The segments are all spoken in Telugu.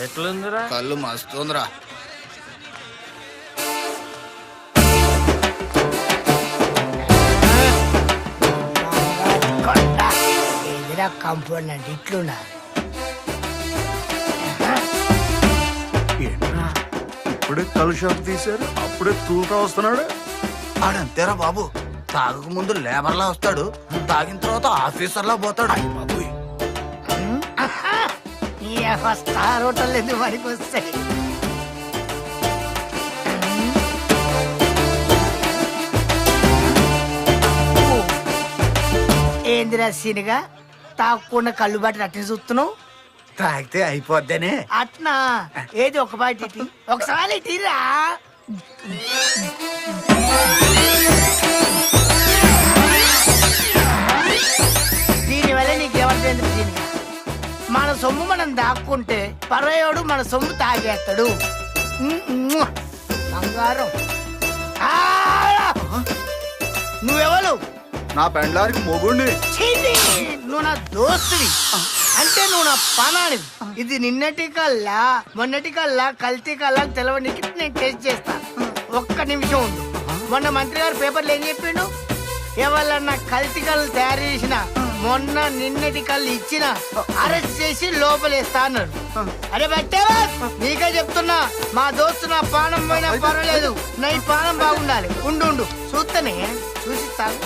ఎట్లుందిరా? కళ్ళు మస్తుందిరా. ఏదిరా కంపౌండ్ అంటే ఇట్లున్నా ఇప్పుడే కళ్ళు షాప్ తీశారు, అప్పుడే తూలుతా వస్తున్నాడు. ఆడంతేరా బాబు, తాగక ముందు లేబర్లా వస్తాడు, తాగిన తర్వాత ఆఫీసర్లా పోతాడు. బాబు స్టార్ హోటల్ ఎందుకు పనికి వస్తాయి? ఏందిరా సీనిగా తాగకుండా కళ్ళు బట్టి అట్టిని చూస్తున్నావు? తాగితే అయిపోద్దనే. అట్నా? ఏది ఒక బయట ఒకసారి ఇటీరా. దీనివల్ల నీకెవరిది సీనిగా? మన సొమ్ము మనం దాక్కుంటే పరయోడు మన సొమ్ము తాగేస్తాడు. బంగారం. నువ్వెవరు? నా పెండ్లానికి మొగుండి. నువ్వు నా దోస్తుడి అంటే నువ్వు నా పనాని. ఇది నిన్నటి కల్లా మొన్నటి కల్లా కల్తీ కల్లా తెలవడానికి నేను టెస్ట్ చేస్తా. ఒక్క నిమిషం ఉండు. మొన్న మంత్రి గారు పేపర్లు ఏం చెప్పిండు? ఎవరన్నా కల్తీ కళ్ళు తయారు చేసిన మొన్న నిన్నటి కళ్ళు ఇచ్చిన అరెస్ట్ చేసి లోపలేస్తా అన్నాడు. అరే బట్టేవా, నీకే చెప్తున్నా, మా దోస్తు నా పానం పోయినా పర్వాలేదు, నా ఈ పానం బాగుండాలి. ఉండు ఉండు చూస్తేనే చూసిస్తాను.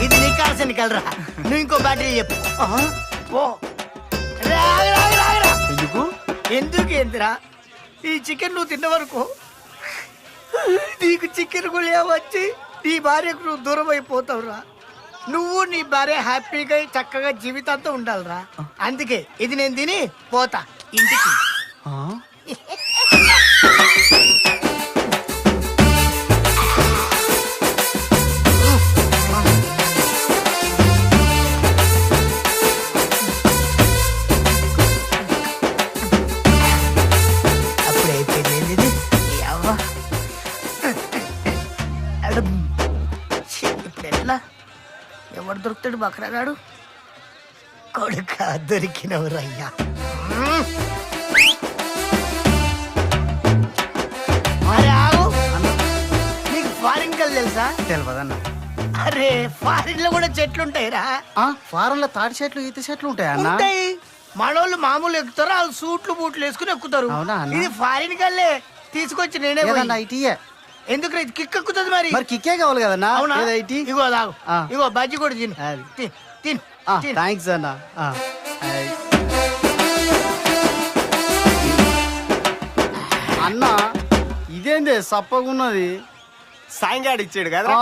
ఇది నీ కాల్సిన కలరా. నువ్వు ఇంకో బ్యాటరీ చెప్పు. ఎందుకు? ఎందుకు ఏందిరా? ఈ చికెన్ నువ్వు తిన్న వరకు నీకు చికెన్ కూడా వచ్చి నీ భార్యకు నువ్వు దూరం అయిపోతావురా. నువ్వు నీ భార్య హ్యాపీగా చక్కగా జీవితాంతం ఉండాలిరా. అందుకే ఇది నేను తిని పోతా ఇంటికి. అప్పుడు అయిపోయింది ఇది. ఇప్పుడు ఎట్లా? ఎవడు దొరుకుతాడు బక్రాగాడు? కొడుక దొరికినవరయ్యా. అరే ఆగు, నీకు ఫారిన్ కల్ తెలుసా? తెలియదన్న. అరే ఫారిన్ లో కూడా చెట్లు ఉంటాయిరా. ఫారెన్ లో తాటి చెట్లు ఈత చెట్లు ఉంటాయి అన్న. ఉంటాయి. మనోళ్ళు మామూలు ఎక్కుతారు, వాళ్ళు సూట్లు బూట్లు వేసుకుని ఎక్కుతారు. అవునా అన్న? ఇది ఫారిన్ కల్లే తీసుకొచ్చి నేనే పోయి. ఇటీయే ఎందుకు ఇది కిక్ ఎక్కుతుంది మరి? మరి కిక్కే కావాలి కదన్నా. అవునా? ఇటీ ఇగో తాగు. ఇగో బజ్జి కూడా తిను. అది. తిను. థ్యాంక్స్ అన్న. అన్న ఇదేంది సప్పగున్నది? సాయంగాడు ఇచ్చాడు కదా.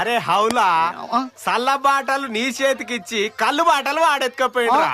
అరే హౌలా, సల్ల బాటలు నీ చేతికిచ్చి కళ్ళు బాటలు వాడెత్తుకపోయిండ్రా.